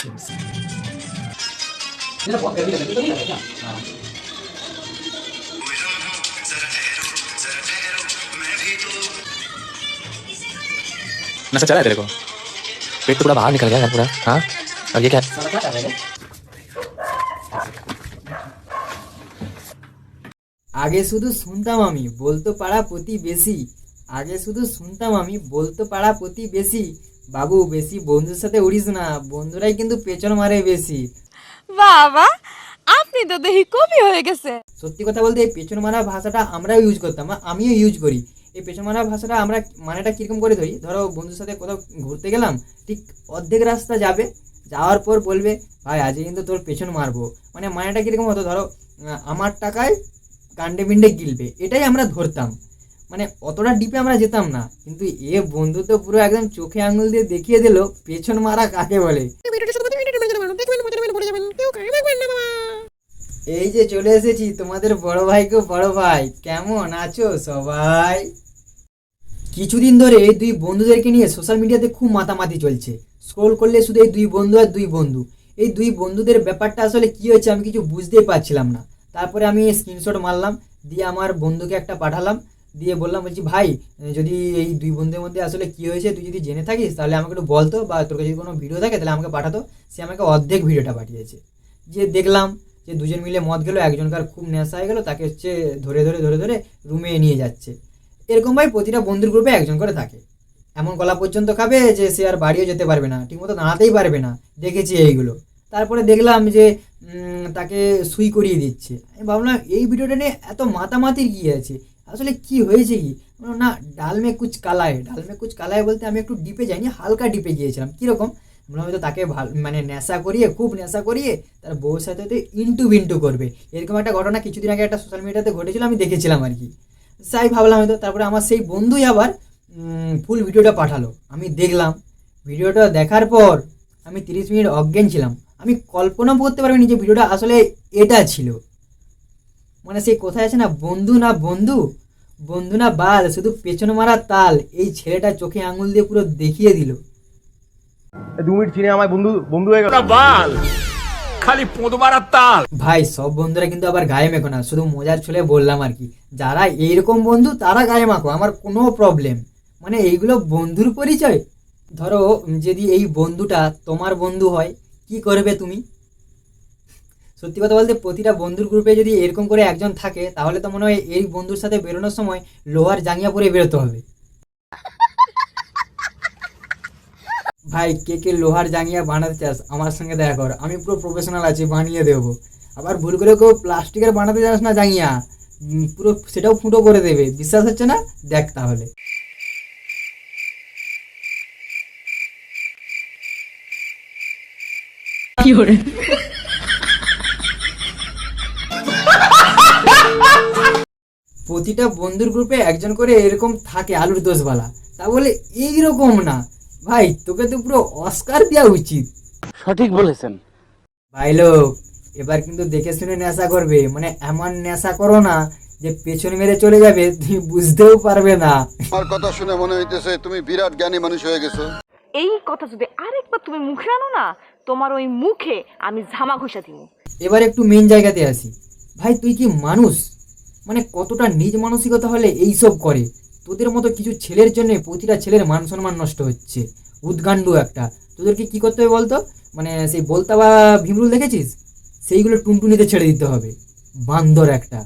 नशा चला है तेरे को? पेट तो पूरा बाहर निकल गया यार पूरा। हाँ, और ये क्या? আগে শুধু শুনতাম আমি বলতো পাড়া প্রতিবেশী, আগে শুধু শুনতাম আমি বলতো পাড়া প্রতিবেশী, বাবু বেশি বন্ধুর সাথে উড়িস না, বন্ধুরাই কিন্তু পেছন মারে বেশি। বাবা, আপনি তো দেখি কবি হয়ে গেছে। সত্যি কথা বলতে এই পেছন মারা ভাষাটা আমরাও ইউজ করতাম, আমিও ইউজ করি। এই পেছন মারা ভাষাটা আমরা মানেটা কীরকম করে ধরি, ধরো বন্ধুর সাথে কোথাও ঘুরতে গেলাম, ঠিক অর্ধেক রাস্তা যাবে, যাওয়ার পর বলবে ভাই আজকে কিন্তু তোর পেছন মারবো, মানে মানেটা কীরকম হতো, ধরো আমার টাকায় কাণ্ডে পিণ্ডে গিলবে, এটাই আমরা ধরতাম। মানে অতটা ডিপে আমরা যেতাম না, কিন্তু এ বন্ধু তো পুরো একদম চোখে আঙুল দিয়ে দেখিয়ে দিল পেছন মারা কাকে বলে। এই যে চলে এসেছি তোমাদের বড় ভাই গো বড় ভাই, কেমন আছো সবাই? কিছুদিন ধরে এই দুই বন্ধুদেরকে নিয়ে সোশ্যাল মিডিয়াতে খুব মাতামাতি চলছে। স্ক্রোল করলে শুধু এই দুই বন্ধু আর দুই বন্ধু, এই দুই বন্ধুদের ব্যাপারটা আসলে কি হয়েছে আমি কিছু বুঝতেই পারছিলাম না। তারপরে আমি স্ক্রিনশট মারলাম, দিয়ে আমার বন্ধুকে একটা পাঠালাম, দিয়ে বললাম বলছি ভাই যদি এই দুই বন্ধুদের মধ্যে আসলে কি হয়েছে তুই যদি জেনে থাকিস তাহলে আমাকে একটু বলতো, বা তোর কাছে যদি কোনো ভিডিও থাকে তাহলে আমাকে পাঠাতো। সে আমাকে অর্ধেক ভিডিওটা পাঠিয়েছে। যে দেখলাম যে দুজন মিলে মদ গেলো, একজনকার খুব নেশা হয়ে গেলো, তাকে হচ্ছে ধরে ধরে ধরে ধরে রুমে নিয়ে যাচ্ছে। এরকম ভাই প্রতিটা বন্ধুর গ্রুপে একজন করে থাকে, এমন গলা পর্যন্ত খাবে যে সে আর বাড়িও যেতে পারবে না, ঠিকমতো দাঁড়াতেই পারবে না, দেখেছি এইগুলো। তারপরে দেখলাম যে তাকে সুই করিয়ে দিচ্ছে। আমি ভাবলাম এই ভিডিওটা নিয়ে এত মাতামাতির কী আছে, আসলে কি হয়েছে কি না, ডাল মে কুচ কালায়, ডাল মে কুচ কালায় বলতে আমি একটু ডিপে যাইনি, হালকা ডিপে গিয়েছিলাম। কীরকম আমরা হয়তো তাকে মানে নেশা করিয়ে, খুব নেশা করিয়ে তার বউর সাথে হয়তো ইন্টু বিন্টু করবে, এরকম একটা ঘটনা কিছুদিন আগে একটা সোশ্যাল মিডিয়াতে ঘটেছিল, আমি দেখেছিলাম আর কি। তাই ভাবলাম হয়তো। তারপরে আমার সেই বন্ধুই আবার ফুল ভিডিওটা পাঠালো, আমি দেখলাম। ভিডিওটা দেখার পর আমি 30 মিনিট অজ্ঞান ছিলাম। আমি কল্পনা করতে পারবিনি যে ভিডিওটা আসলে এটা ছিল। মানে সেই কোথায় আছে না, বন্ধু না বন্ধু, বন্ধু না বাল, শুধু পেছন মারা তাল, এই ছেলেটা চোখে আঙুল দিয়ে পুরো দেখিয়ে দিল। 2 মিনিট চিনে আমার বন্ধু বন্ধু হয়ে গেল বাল, খালি পোঁদ মারার তাল। ভাই সব বন্ধুরা কিন্তু আবার গায়ে মেখো না, শুধু মজার ছলে বললাম আর কি। যারা এইরকম বন্ধু তারা গায়ে মাখো, আমার কোনো প্রবলেম। মানে এইগুলো বন্ধুর পরিচয়। ধরো যদি এই বন্ধুটা তোমার বন্ধু হয় কি করবে তুমি? সত্যি কথা বলতে প্রতিটা বন্ধুর গ্রুপে যদি এরকম করে একজন থাকে তাহলে তো মনে হয় এই বন্ধুর সাথে বেরোনোর সময় লোহার জাঙ্গিয়া পরে বেরোতে হবে। ভাই কে কে লোহার জাঙ্গিয়া বানাতে চাস আমার সঙ্গে দেখা কর, আমি পুরো প্রফেশনাল আছি, বানিয়ে দেবো। আবার ভুল করে কেউ প্লাস্টিকের বানাতে চাস না জাঙ্গিয়া, পুরো সেটাও ফুটো করে দেবে। বিশ্বাস হচ্ছে না? দেখ তাহলে। প্রতিটা বন্ধুর গ্রুপে একজন করে এরকম থাকে আলুর দোষবালা, তা বলে এইরকম না। ভাই তোকে তো পুরো অস্কার দেওয়া উচিত। সঠিক বলেছেন ভাই লোক, এবার কিন্তু দেখে শুনে নেশা করবে, মানে এমন নেশা করো না যে পেছন মেরে চলে যাবে, তুমি বুঝতেও পারবে না। আমার কথা শুনে মনে হইতেছে তুমি বিরাট জ্ঞানী মানুষ হয়ে গেছো। এই কথা যদি আরেকবার তুমি মুখে আনো না, তোমার ওই মুখে আমি ঝামা ঘষা দিব। এবার একটু মেন জায়গাতে আসি। ভাই তুই কি মানুষ? মানে কতটা নিজ মানসিকতা হলে এইসব করে? তোদের মতো কিছু ছেলের জন্য প্রতিটা ছেলের মান সম্মান নষ্ট হচ্ছে, উদ্গান্ডু একটা। তোদেরকে কি করতে হবে বলতো? মানে সেই বলতা বা ভীমরুল দেখেছিস, সেইগুলো টুনটুনিতে ছেড়ে দিতে হবে, বান্দর একটা।